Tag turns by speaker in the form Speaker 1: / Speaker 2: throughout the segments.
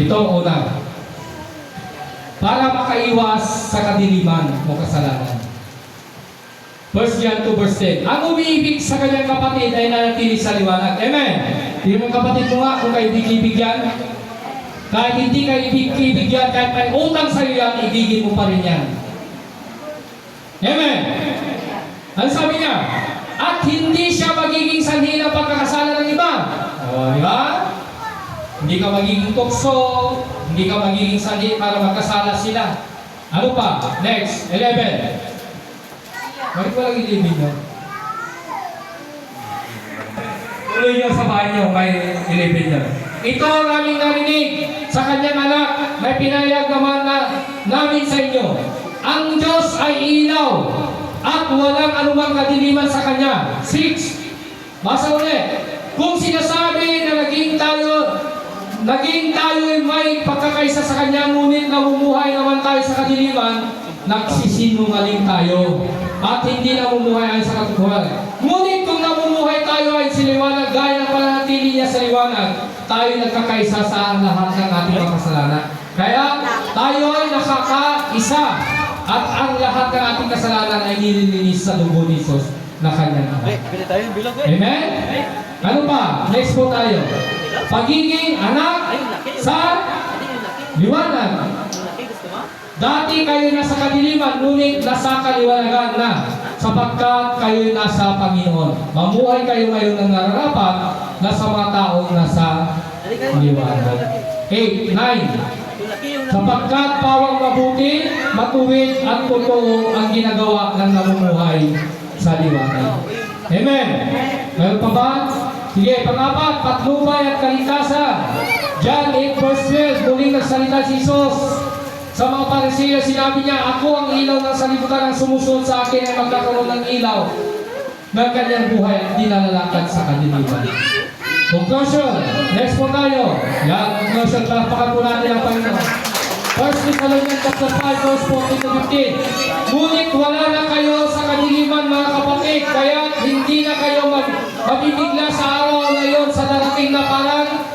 Speaker 1: Ito ang una. Para makaiwas sa kadiliman o kasalanan. 1 John 2 verse 10. Ang umiibig sa kanyang kapatid ay nanatili sa liwanag. Amen. Yung mga kapatid mo nga, kung kayo ibig-ibigyan, kahit hindi kayo ibig-ibigyan, kahit may utang sa iyo yan, ibigin mo pa rin yan. Amen. Ano sabi niya? At hindi siya magiging sanhi ng pagkakasala ng iba. O, di ba? Hindi ka magiging tukso, hindi ka magiging sanhi para magkasala sila. Ano pa? Next, 11. Bakit walang ilibig nyo? Tuloy nyo sa bahay nyo, may ilibig nyo. Ito ang aming narinig sa kanyang anak, may pinayag naman namin sa inyo. Ang Diyos ay ilaw at walang anumang kadiliman sa Kanya. 6. Basa ulit. Kung sinasabi na naging tayo ay may pagkakaisa sa Kanya, ngunit namumuhay naman tayo sa kadiliman, nagsisinungaling tayo at hindi namumuhay ay sa katotohanan. Ngunit kung namumuhay tayo ay sa liwanag, gaya ng pananatili niya sa liwanag, tayo nagkakaisa sa lahat ng ating mga kasalanan. Kaya tayo ay nakakaisa at ang lahat ng ating kasalanan ay nililinis sa dugo ni Jesus na kanyang anak. Amen? Ano pa? Next po tayo. Pagiging anak sa liwanag. Dati kayo nasa kadiliman, ngunit nasa kaliwanagan na, sapagkat kayo nasa Panginoon. Mamuhay kayo ngayon ng nararapat na sa mga taong nasa liwanag. 8, 9. Sapagkat pawang mabuti, matuwid at totoo ang ginagawa ng namumuhay sa liwanag. Amen. Meron pa ba? Sige, pang-apat, patnubay at kaligtasan. John 8 verse 12, muling nagsalita si Jesus sa mga Pariseo, sinabi niya, ako ang ilaw ng sanlibutan, ang sumusunod sa akin ay magkakaroon ng ilaw ng kanyang buhay at di nalalakad sa kadiliman. Conclusion. Next po tayo. Yan, conclusion. Palakpakan po natin ang Panginoon. 1 Thessalonians chapter 5 verse 14 to 15. Ngunit wala na kayo sa kadiliman, mga kapatid, kaya hindi na kayo mabibigla sa araw na yon sa darating na parang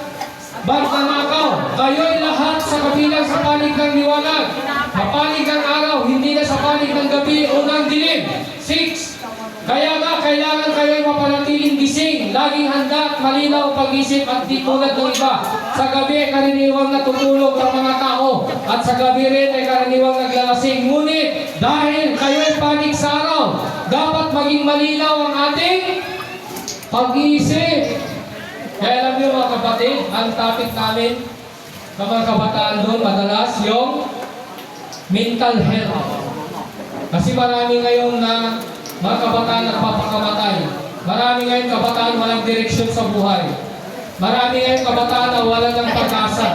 Speaker 1: Bartanakaw. Kayo'y lahat sa kabilang sa panig ng liwanag. Mapanig ang araw, hindi na sa panig ng gabi o ng dilim. 6. Kaya nga, kailangan kayo'y mapanatiling gising, laging handa at malinaw ang pag-isip at di tulad ng iba. Sa gabi ay karaniwang natutulog ang mga tao at sa gabi rin ay karaniwang naglalasing. Ngunit dahil kayo'y panig sa araw, dapat maging malinaw ang ating pag-iisip. Kaya alam niyo mga kapatid, ang topic namin sa mga kabataan doon, madalas yung mental health. Kasi marami ngayon na mga kabataan nagpapakamatay. Marami ngayon kabataan walang direksyon sa buhay. Marami ngayon kabataan na wala ng pag-asa.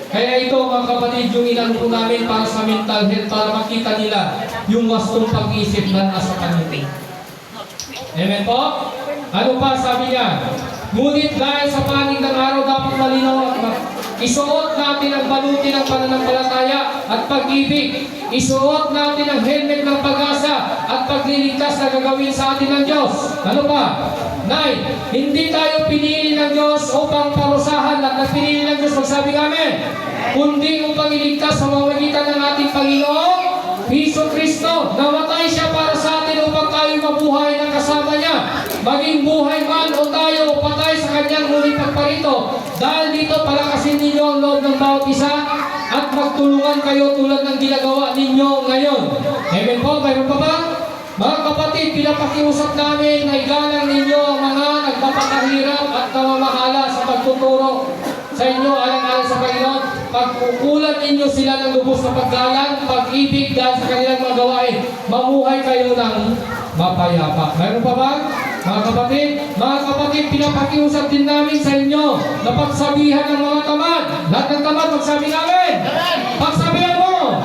Speaker 1: Kaya ito mga kapatid, yung inano po namin para sa mental health, para makita nila yung wastong pag-isip na nasa kanila. Amen po? Ano pa sabi niya? Ngunit dahil sa panig ng araw dapat malinaw at isuot natin ang baluti ng pananampalataya at pag-ibig. Isuot natin ang helmet ng pag-asa at pagliligtas na gagawin sa atin ng Diyos. Ano pa? 9. Hindi tayo pinili ng Diyos upang parusahan at nagpinili ng Diyos, magsabi amen, kundi upang iligtas sa pamamagitan ng ating Panginoong Hesus Kristo. Namatay siya para sa atin upang tayo mabuhay ng kasama niya. Maging buhay man o tayo o patay sa kanyang muling pagparito. Dahil dito palakasin ninyo ang loob ng bawat isa at magtulungan kayo tulad ng ginagawa ninyo ngayon. Amen po? Mayroon pa ba? Mga kapatid, pinapakiusap namin na igalang ninyo ang mga nagpapakahirap at namamahala sa pagtuturo sa inyo alang-alang sa Panginoon. Pagkukulan ninyo sila ng lubos na paggalang, pag-ibig dahil sa kanilang mga gawain. Mamuhay kayo ng mapayapa. Mayroon pa ba? Mga kapatid, pinapakiusap din namin sa inyo na pagsabihan ng mga tamad. Lahat ng tamad, magsabi namin. Pagsabihan mo.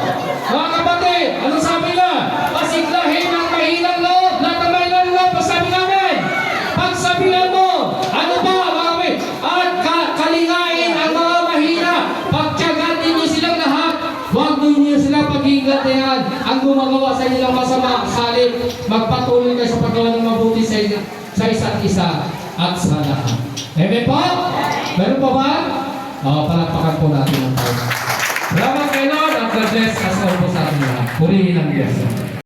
Speaker 1: Mga kapatid, anong sabi na? Pasiglahin ng mahinang loob. Lahat ng mahinang loob, pagsabi namin. Pagsabihan mo. Ano ba, mga kapatid? At kalingain ang mga mahina. Pagtiyagan ninyo silang lahat. Huwag ninyo sila pag-iinggatayan ang gumagawa sa inyo ng masama. Salip, magpatuloy kayo sa paggawa ng mabuti sa isa't isa at sa lahat. Amen po? Meron pa ba? Palakpakan po natin ang Panginoon. Salamat kay Lord at God bless us all po sa ating lahat. Purihin ang Diyos.